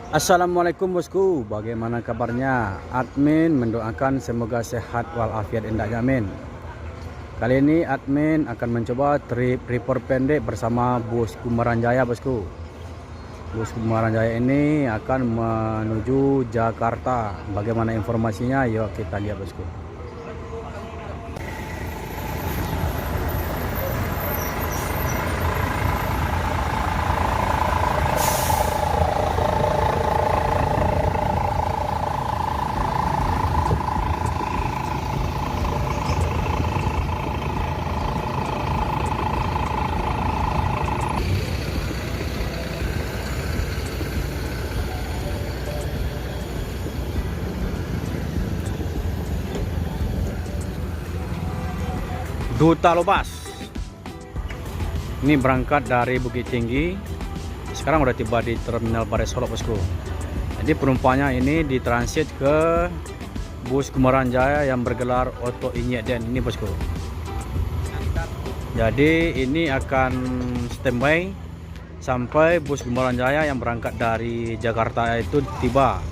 Assalamualaikum bosku, bagaimana kabarnya? Admin mendoakan semoga sehat walafiat indah jamin. Kali ini admin akan mencoba trip report pendek bersama bus Kumaran Jaya bosku. Bus Kumaran Jaya ini akan menuju Jakarta. Bagaimana informasinya? Yuk kita lihat bosku. Duta Lobas. Ini berangkat dari Bukit Tinggi. Sekarang udah tiba di Terminal Bare Solo bosku. Jadi penumpangnya ini ditransit ke bus Kumaran Jaya yang bergelar Oto Inyek Den ini bosku. Jadi ini akan standby sampai bus Kumaran Jaya yang berangkat dari Jakarta itu tiba.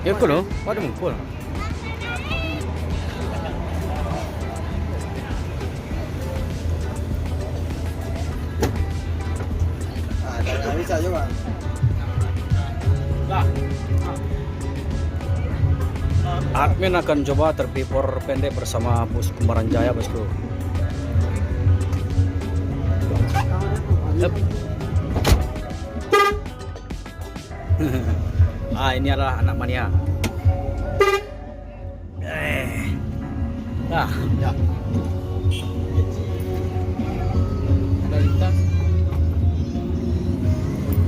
Ya kok loh, ada mukul. Bisa juga. Admin akan coba terpipor pendek bersama bus Kumaran Jaya bosku. Yep. Ini adalah anak mania. Ya. Ada lintas.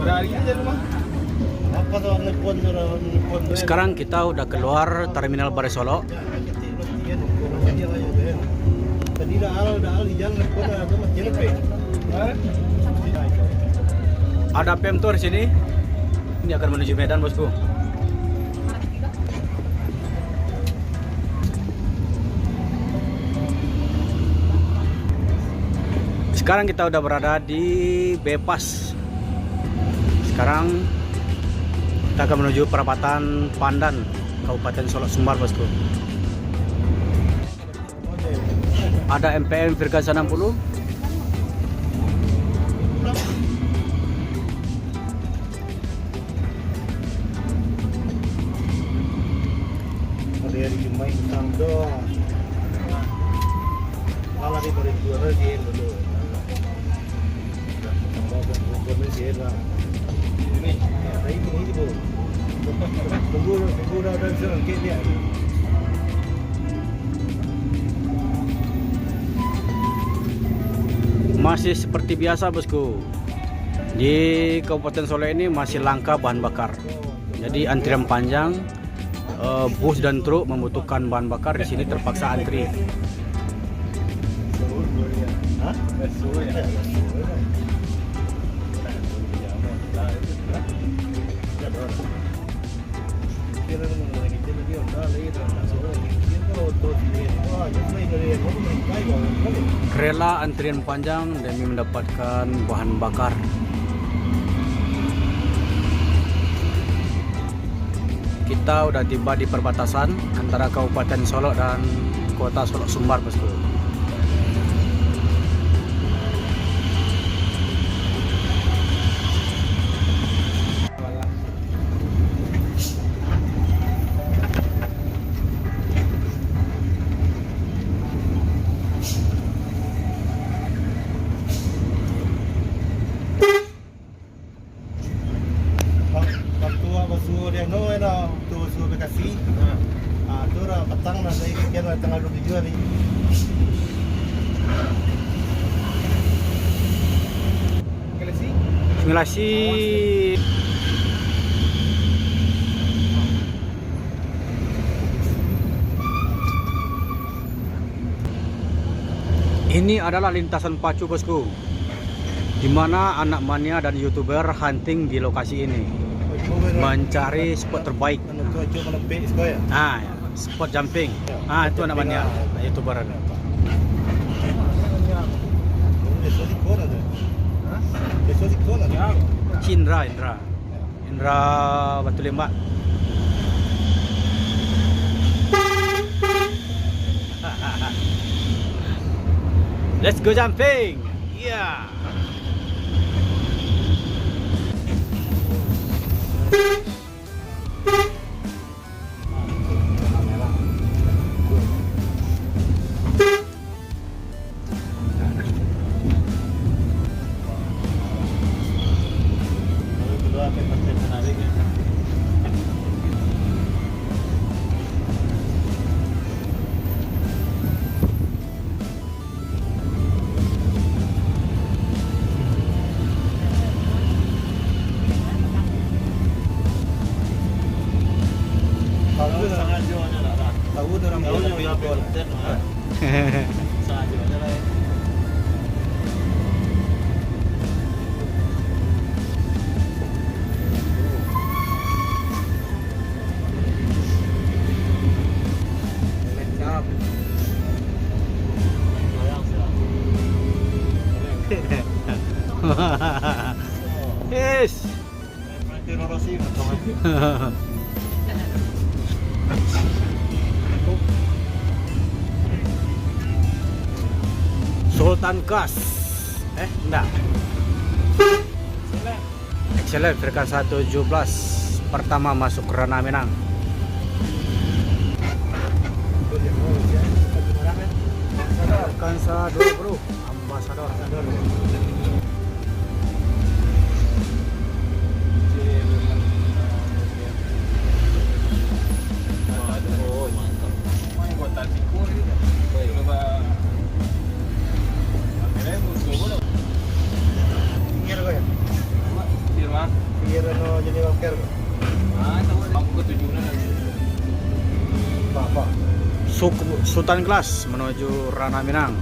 Pada hari ini rumah. Apa tuh nelpon. Sekarang kita udah keluar Terminal Bare Solo. Tadi dah di jalan nelpon ada macam apa? Ada Pemto di sini. Ini akan menuju Medan bosku. Sekarang kita udah berada di Bepas. Sekarang kita akan menuju perapatan Pandan, Kabupaten Solok Sumbar bosku. Ada MPM Virgasa 60. Dari Jumai Tangdo. Malah di balik dua lagi dulu. Masih seperti biasa bosku. Di Kabupaten Solo ini masih langka bahan bakar. Jadi antrian panjang. Bus dan truk membutuhkan bahan bakar, di sini terpaksa antri. Rela antrian panjang demi mendapatkan bahan bakar. Kita udah tiba di perbatasan antara Kabupaten Solok dan Kota Solok Sumbar bosku. Bekasi. Itu petang nanti kian tanggal 27 hari. Bismillahirrahmanirrahim. Ini adalah lintasan pacu bosku, di mana anak mania dan youtuber hunting di lokasi ini mencari spot terbaik. Ah, ya, spot jumping. Ah, itu anak mania, youtuber. Indra Batu Lembak. Let's go jumping. Yeah. Yes. Sultan Class. Enggak. Excellent frekuensi 117 pertama masuk Ranah Minang. Frekuensi 2 bro, ambasador. Sultan Class menuju Ranah Minang.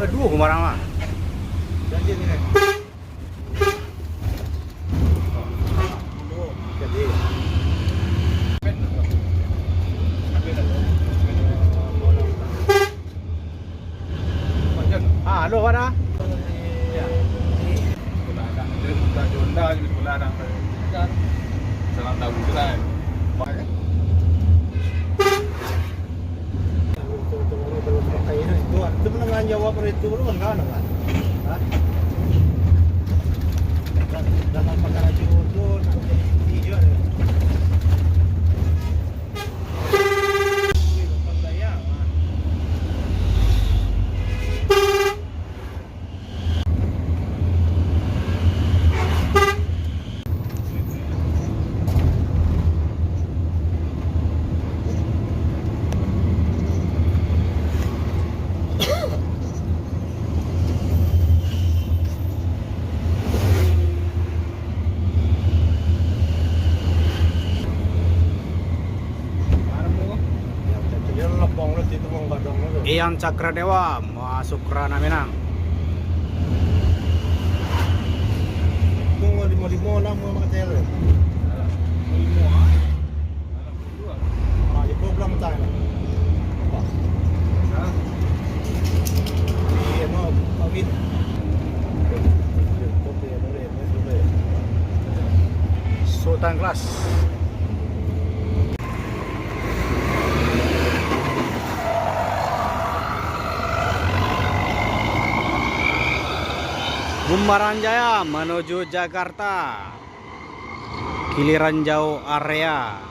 Aduh, kumarang mah. Halo, mana? Itu menengah jawab itu belum kan? Dalam perkara itu hijau. Eyang Cakradewa masuk Ranah Minang. Tunggu 55 lama makan tele. 55. Ah, di program tayo. Iya, no, pawit. Sultan Class. Bumbaran Jaya menuju Jakarta. Giliran jauh area.